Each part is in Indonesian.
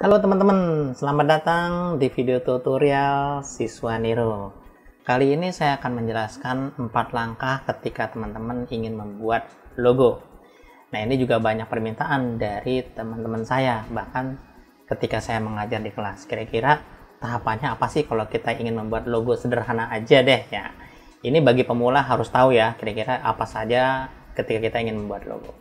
Halo teman-teman, selamat datang di video tutorial Siswa Niro. Kali ini saya akan menjelaskan 4 langkah ketika teman-teman ingin membuat logo. Nah, ini juga banyak permintaan dari teman-teman saya, bahkan ketika saya mengajar di kelas. Kira-kira tahapannya apa sih kalau kita ingin membuat logo sederhana aja deh ya. Ini bagi pemula harus tahu ya, kira-kira apa saja ketika kita ingin membuat logo.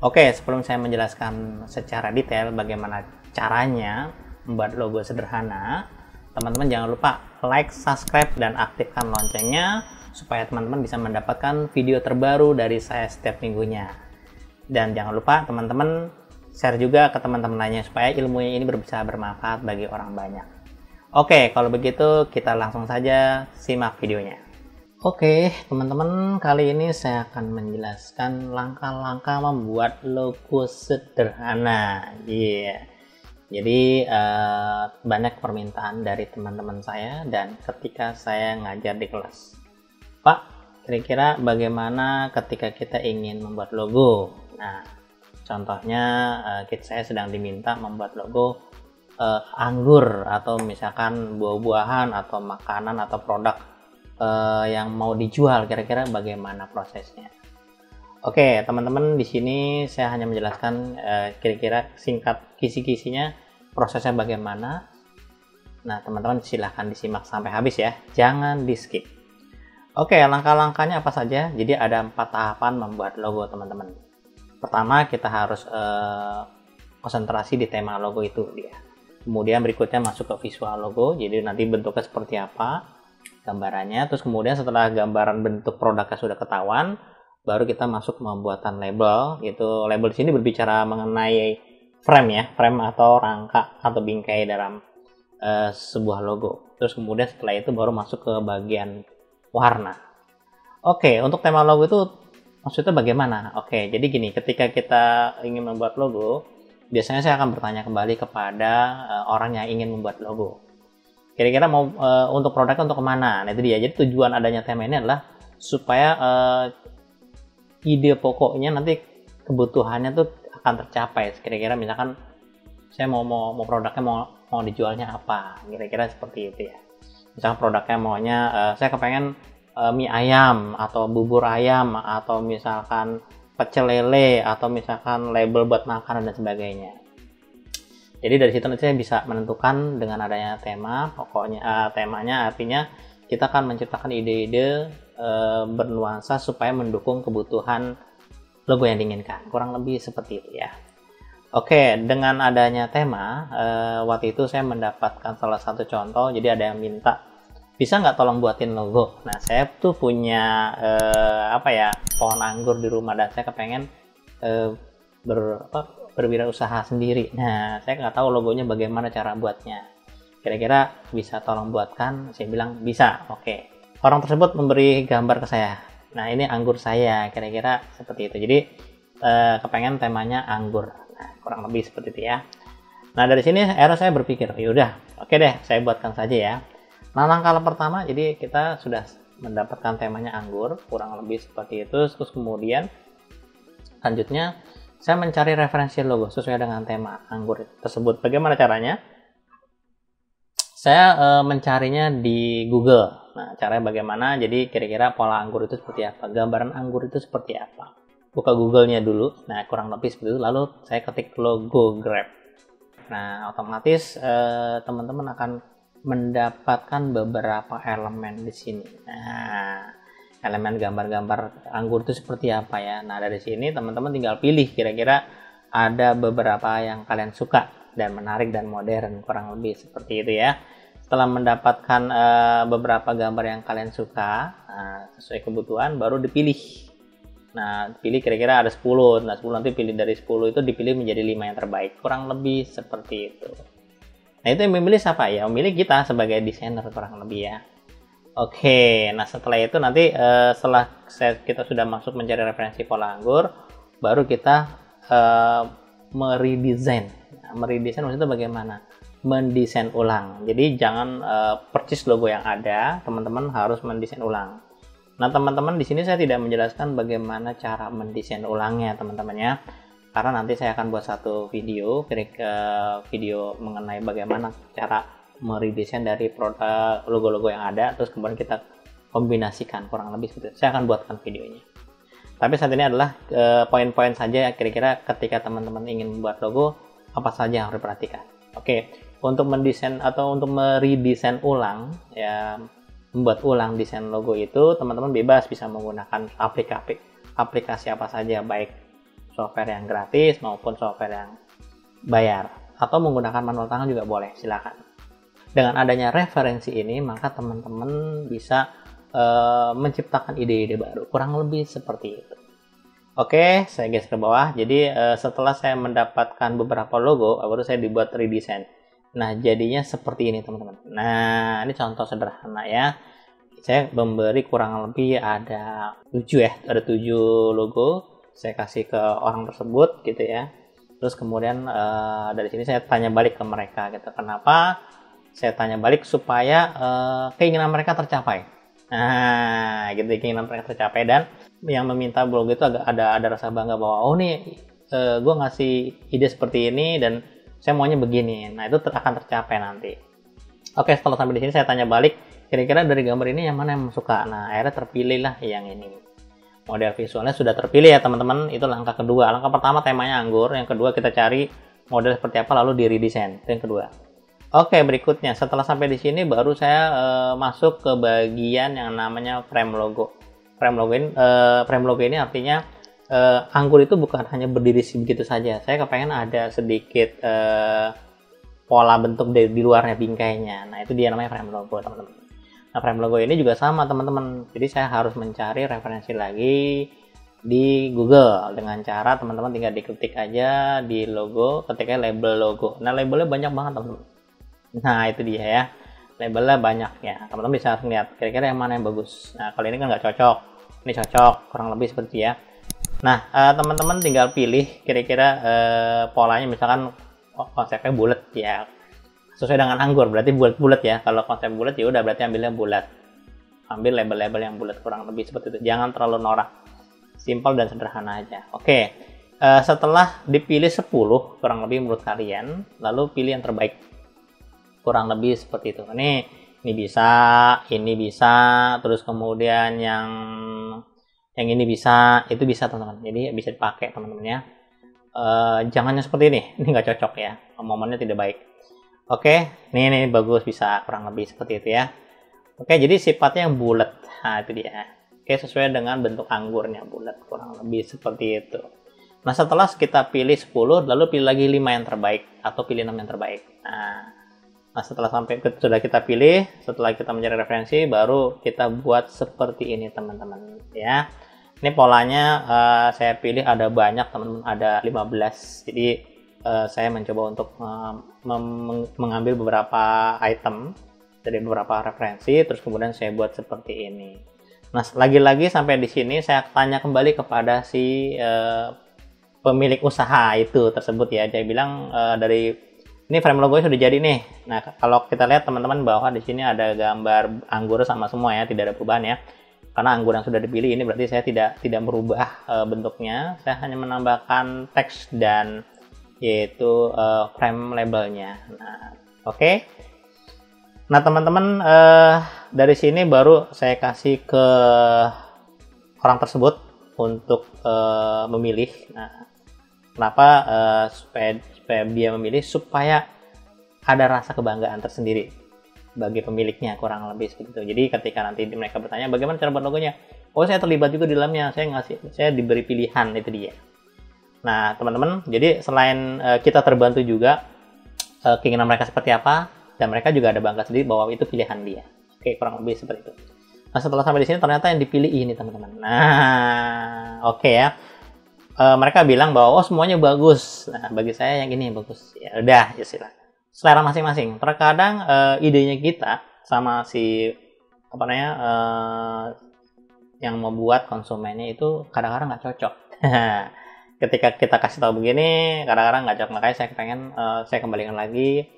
Oke, sebelum saya menjelaskan secara detail bagaimana caranya membuat logo sederhana, teman-teman jangan lupa like, subscribe, dan aktifkan loncengnya supaya teman-teman bisa mendapatkan video terbaru dari saya setiap minggunya. Dan jangan lupa teman-teman share juga ke teman-teman lainnya supaya ilmunya ini bisa bermanfaat bagi orang banyak. Oke, kalau begitu kita langsung saja simak videonya. Oke, teman-teman, kali ini saya akan menjelaskan langkah-langkah membuat logo sederhana. Jadi banyak permintaan dari teman-teman saya dan ketika saya ngajar di kelas. Pak, kira-kira bagaimana ketika kita ingin membuat logo? Nah, contohnya saya sedang diminta membuat logo anggur atau misalkan buah-buahan atau makanan atau produk yang mau dijual, kira-kira bagaimana prosesnya. Oke, teman-teman, di sini saya hanya menjelaskan kira-kira singkat kisi-kisinya, prosesnya bagaimana. Nah, teman-teman silahkan disimak sampai habis ya, jangan di skip. Oke, langkah-langkahnya apa saja? Jadi ada 4 tahapan membuat logo, teman-teman. Pertama, kita harus konsentrasi di tema logo itu dia. Kemudian berikutnya masuk ke visual logo, jadi nanti bentuknya seperti apa, gambarannya. Terus kemudian setelah gambaran bentuk produknya sudah ketahuan, baru kita masuk pembuatan label. Itu label di sini berbicara mengenai frame ya, frame atau rangka atau bingkai dalam sebuah logo. Terus kemudian setelah itu baru masuk ke bagian warna. Oke, untuk tema logo itu maksudnya bagaimana? Oke, jadi gini, ketika kita ingin membuat logo, biasanya saya akan bertanya kembali kepada orang yang ingin membuat logo. Kira-kira mau untuk produknya untuk kemana? Nah, itu dia. Jadi tujuan adanya tema ini adalah supaya ide pokoknya nanti kebutuhannya tuh akan tercapai. Kira-kira misalkan saya mau produknya mau dijualnya apa? Kira-kira seperti itu ya. Misalkan produknya maunya saya kepengen mie ayam atau bubur ayam atau misalkan pecel lele atau misalkan label buat makanan dan sebagainya. Jadi dari situ nanti saya bisa menentukan dengan adanya tema, pokoknya temanya artinya kita akan menciptakan ide-ide bernuansa supaya mendukung kebutuhan logo yang diinginkan. Kurang lebih seperti itu ya. Oke, dengan adanya tema, waktu itu saya mendapatkan salah satu contoh. Jadi ada yang minta, bisa nggak tolong buatin logo? Nah, saya tuh punya pohon anggur di rumah dan saya kepengen berwirausaha sendiri. Nah, saya nggak tahu logonya bagaimana cara buatnya. Kira-kira bisa tolong buatkan? Saya bilang bisa. Oke. Orang tersebut memberi gambar ke saya. Nah, ini anggur saya. Kira-kira seperti itu. Jadi kepengen temanya anggur. Nah, kurang lebih seperti itu ya. Nah, dari sini akhirnya saya berpikir, yaudah, oke deh, saya buatkan saja ya. Nah, langkah pertama, jadi kita sudah mendapatkan temanya anggur, kurang lebih seperti itu. Terus kemudian lanjutnya saya mencari referensi logo sesuai dengan tema anggur tersebut. Bagaimana caranya? Saya mencarinya di Google. Nah, caranya bagaimana? Jadi kira-kira pola anggur itu seperti apa? Gambaran anggur itu seperti apa? Buka Google-nya dulu. Nah, kurang lebih seperti itu. Lalu saya ketik logo Grab. Nah, otomatis teman-teman akan mendapatkan beberapa elemen di sini. Nah, elemen gambar-gambar anggur itu seperti apa ya. Nah, dari sini teman-teman tinggal pilih kira-kira ada beberapa yang kalian suka dan menarik dan modern, kurang lebih seperti itu ya. Setelah mendapatkan beberapa gambar yang kalian suka sesuai kebutuhan, baru dipilih. Nah, pilih kira-kira ada 10. Nah, 10 nanti pilih dari 10 itu dipilih menjadi 5 yang terbaik, kurang lebih seperti itu. Nah, itu yang memilih siapa ya? Memilih kita sebagai desainer kurang lebih ya. Oke, nah setelah itu nanti setelah kita sudah masuk mencari referensi pola anggur, baru kita meredesain. Nah, meredesain maksudnya bagaimana? Mendesain ulang. Jadi jangan persis logo yang ada, teman-teman harus mendesain ulang. Nah, teman-teman di sini saya tidak menjelaskan bagaimana cara mendesain ulangnya, teman-teman ya. karena nanti saya akan buat satu video video mengenai bagaimana cara meredesain dari logo-logo yang ada, terus kemudian kita kombinasikan kurang lebih seperti itu. Saya akan buatkan videonya. Tapi saat ini adalah poin-poin saja kira-kira ketika teman-teman ingin membuat logo apa saja yang harus diperhatikan. Oke, untuk mendesain atau untuk meredesain ulang ya, membuat ulang desain logo itu teman-teman bebas bisa menggunakan aplikasi apa saja, baik software yang gratis maupun software yang bayar, atau menggunakan manual tangan juga boleh, silakan. Dengan adanya referensi ini maka teman-teman bisa menciptakan ide-ide baru, kurang lebih seperti itu. Oke, saya geser ke bawah. Jadi setelah saya mendapatkan beberapa logo, baru saya dibuat redesign. Nah, jadinya seperti ini teman-teman. Nah, ini contoh sederhana ya. Saya memberi kurang lebih ada 7 ya, ada 7 logo. Saya kasih ke orang tersebut gitu ya. Terus kemudian dari sini saya tanya balik ke mereka gitu. Kenapa? Saya tanya balik supaya keinginan mereka tercapai. Nah, gitu, keinginan mereka tercapai, dan yang meminta blog itu agak ada rasa bangga bahwa oh nih gue ngasih ide seperti ini dan saya maunya begini. Nah, itu akan tercapai nanti. Oke, setelah sampai di sini saya tanya balik, kira-kira dari gambar ini yang mana yang suka. Nah, akhirnya terpilih lah yang ini. Model visualnya sudah terpilih ya teman-teman. Itu langkah kedua. Langkah pertama temanya anggur, yang kedua kita cari model seperti apa lalu di redesign. Itu yang kedua. Oke, berikutnya setelah sampai di sini baru saya masuk ke bagian yang namanya frame logo. Frame logo ini artinya anggur itu bukan hanya berdiri begitu saja. Saya kepengen ada sedikit pola bentuk di luarnya, bingkainya. Nah, itu dia namanya frame logo, teman-teman. Nah, frame logo ini juga sama, teman-teman. Jadi saya harus mencari referensi lagi di Google dengan cara teman-teman tinggal diketik aja di logo, ketiknya label logo. Nah, labelnya banyak banget, teman-teman. Nah, itu dia ya, labelnya banyak ya, teman-teman bisa lihat kira-kira yang mana yang bagus. Nah, kalau ini kan nggak cocok, ini cocok, kurang lebih seperti ya. Nah, teman-teman tinggal pilih kira-kira polanya, misalkan konsepnya bulat ya, sesuai dengan anggur berarti bulat ya. Kalau konsep bulat ya udah berarti ambilnya bulat, ambil label-label yang bulat, kurang lebih seperti itu. Jangan terlalu norak, simpel dan sederhana aja. Oke, setelah dipilih 10 kurang lebih menurut kalian, lalu pilih yang terbaik. Kurang lebih seperti itu. Ini bisa, terus kemudian yang ini bisa, itu bisa teman-teman. Jadi bisa dipakai teman-teman ya. Jangannya seperti ini nggak cocok ya, momennya tidak baik. Oke, ini bagus, bisa kurang lebih seperti itu ya. Oke, jadi sifatnya yang bulat. Nah, itu dia. Oke, sesuai dengan bentuk anggurnya, bulat, kurang lebih seperti itu. Nah, setelah kita pilih 10, lalu pilih lagi 5 yang terbaik atau pilih 6 yang terbaik. Nah, setelah sudah kita pilih, setelah kita mencari referensi, baru kita buat seperti ini teman-teman ya. Ini polanya saya pilih ada banyak teman-teman, ada 15. Jadi saya mencoba untuk mengambil beberapa item dari beberapa referensi, terus kemudian saya buat seperti ini. Nah, lagi-lagi sampai di sini saya tanya kembali kepada si pemilik usaha itu tersebut ya. Dia bilang ini frame logo sudah jadi nih. Nah, kalau kita lihat teman-teman bahwa di sini ada gambar anggur sama semua ya, tidak ada perubahan ya. Karena anggur yang sudah dipilih ini berarti saya tidak merubah bentuknya. Saya hanya menambahkan teks dan yaitu frame labelnya. Nah, oke. Nah, teman-teman dari sini baru saya kasih ke orang tersebut untuk memilih. Nah, kenapa supaya dia memilih, supaya ada rasa kebanggaan tersendiri bagi pemiliknya, kurang lebih seperti itu. Jadi ketika nanti mereka bertanya bagaimana cara buat logonya, oh saya terlibat juga di dalamnya, saya diberi pilihan, itu dia. Nah, teman-teman, jadi selain kita terbantu juga keinginan mereka seperti apa, dan mereka juga ada bangga sendiri bahwa itu pilihan dia. Oke, kurang lebih seperti itu. Nah, setelah sampai di sini ternyata yang dipilih ini teman-teman. Nah, oke ya. Mereka bilang bahwa oh semuanya bagus. Nah, bagi saya yang ini bagus. Ya udah, ya silakan. Selera masing-masing. Terkadang idenya kita sama si yang membuat konsumennya itu kadang-kadang nggak cocok. Ketika kita kasih tahu begini, kadang-kadang nggak cocok. Makanya saya kembalikan lagi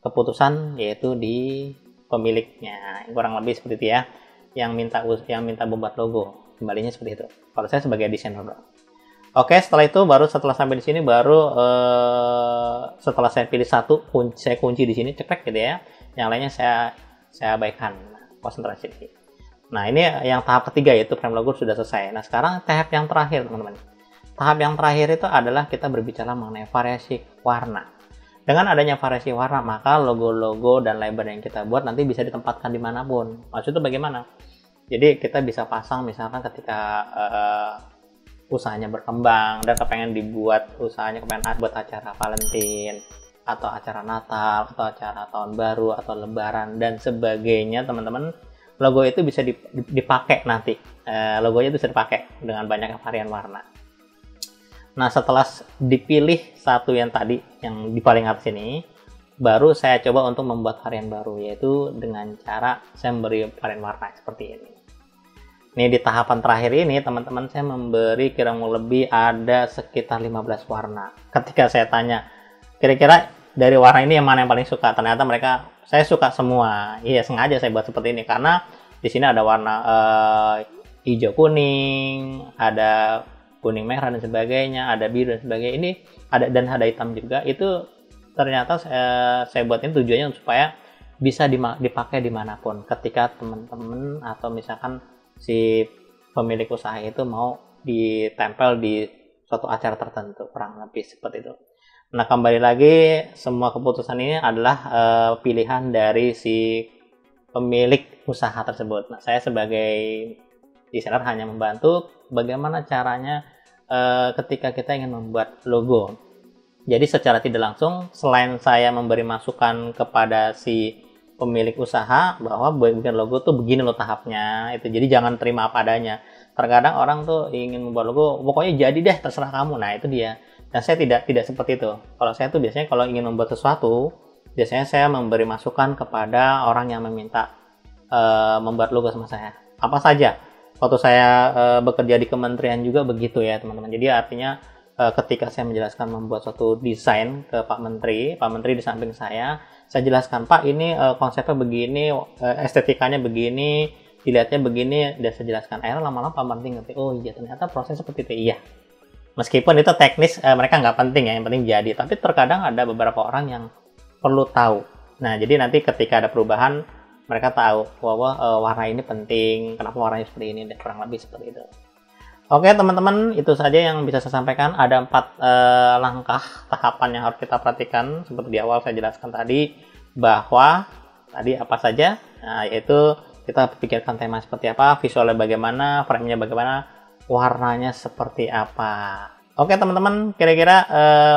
keputusan yaitu di pemiliknya. Kurang lebih seperti itu ya. Yang minta membuat logo. Kembalinya seperti itu. Kalau saya sebagai desainer. Oke, setelah itu setelah sampai di sini setelah saya pilih satu, saya kunci di sini cekrek gitu ya. Yang lainnya saya abaikan. Konsentrasi. Nah, ini yang tahap ketiga, yaitu frame logo sudah selesai. Nah, sekarang tahap yang terakhir, teman-teman. Tahap yang terakhir itu adalah kita berbicara mengenai variasi warna. Dengan adanya variasi warna, maka logo-logo dan label yang kita buat nanti bisa ditempatkan dimanapun. Maksudnya bagaimana? Jadi kita bisa pasang misalkan ketika usahanya berkembang dan kepengen dibuat usahanya, kepengen buat acara Valentine atau acara Natal atau acara tahun baru atau lebaran dan sebagainya, teman-teman, logo itu bisa dipakai nanti. Logonya itu bisa dipakai dengan banyak varian warna. Nah, setelah dipilih satu yang tadi yang di paling atas ini, baru saya coba untuk membuat varian baru, yaitu dengan cara saya memberi varian warna seperti ini. Nih, di tahapan terakhir ini, teman-teman, saya memberi kira-kira lebih ada sekitar 15 warna. Ketika saya tanya, kira-kira dari warna ini yang mana yang paling suka? Ternyata saya suka semua. Iya, sengaja saya buat seperti ini karena di sini ada warna hijau kuning, ada kuning merah dan sebagainya, ada biru dan sebagainya. Ini ada hitam juga. Itu ternyata saya buat ini tujuannya supaya bisa dipakai dimanapun. Ketika teman-teman atau misalkan si pemilik usaha itu mau ditempel di suatu acara tertentu, kurang lebih seperti itu. Nah, kembali lagi, semua keputusan ini adalah pilihan dari si pemilik usaha tersebut. Nah, saya sebagai desainer hanya membantu bagaimana caranya ketika kita ingin membuat logo. Jadi secara tidak langsung, selain saya memberi masukan kepada si pemilik usaha bahwa bikin logo tuh begini loh tahapnya, itu jadi jangan terima apa adanya. Terkadang orang tuh ingin membuat logo, pokoknya jadi deh, terserah kamu. Nah, itu dia. Dan saya tidak seperti itu. Kalau saya tuh biasanya kalau ingin membuat sesuatu, biasanya saya memberi masukan kepada orang yang meminta membuat logo sama saya. Apa saja. Waktu saya bekerja di kementerian juga begitu ya, teman-teman. Jadi artinya ketika saya menjelaskan membuat suatu desain ke Pak Menteri di samping saya jelaskan, Pak, ini konsepnya begini, estetikanya begini, dilihatnya begini, dan saya jelaskan. Akhirnya lama-lama Pak Menteri ngerti, oh iya ternyata proses seperti itu, iya. Meskipun itu teknis, mereka nggak penting ya, yang penting jadi. Tapi terkadang ada beberapa orang yang perlu tahu. Nah, jadi nanti ketika ada perubahan, mereka tahu bahwa warna ini penting, kenapa warnanya seperti ini, dan kurang lebih seperti itu. Oke, teman-teman, itu saja yang bisa saya sampaikan. Ada 4 langkah tahapan yang harus kita perhatikan. Seperti di awal saya jelaskan tadi, bahwa tadi apa saja, nah, yaitu kita pikirkan tema seperti apa, visualnya bagaimana, frame-nya bagaimana, warnanya seperti apa. Oke, teman-teman, kira-kira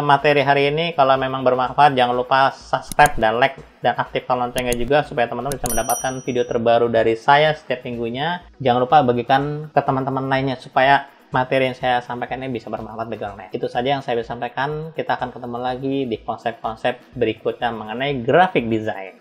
materi hari ini kalau memang bermanfaat, jangan lupa subscribe dan like dan aktifkan loncengnya juga supaya teman-teman bisa mendapatkan video terbaru dari saya setiap minggunya. Jangan lupa bagikan ke teman-teman lainnya supaya materi yang saya sampaikan ini bisa bermanfaat bagi orang lain. Itu saja yang saya bisa sampaikan. Kita akan ketemu lagi di konsep-konsep berikutnya mengenai graphic design.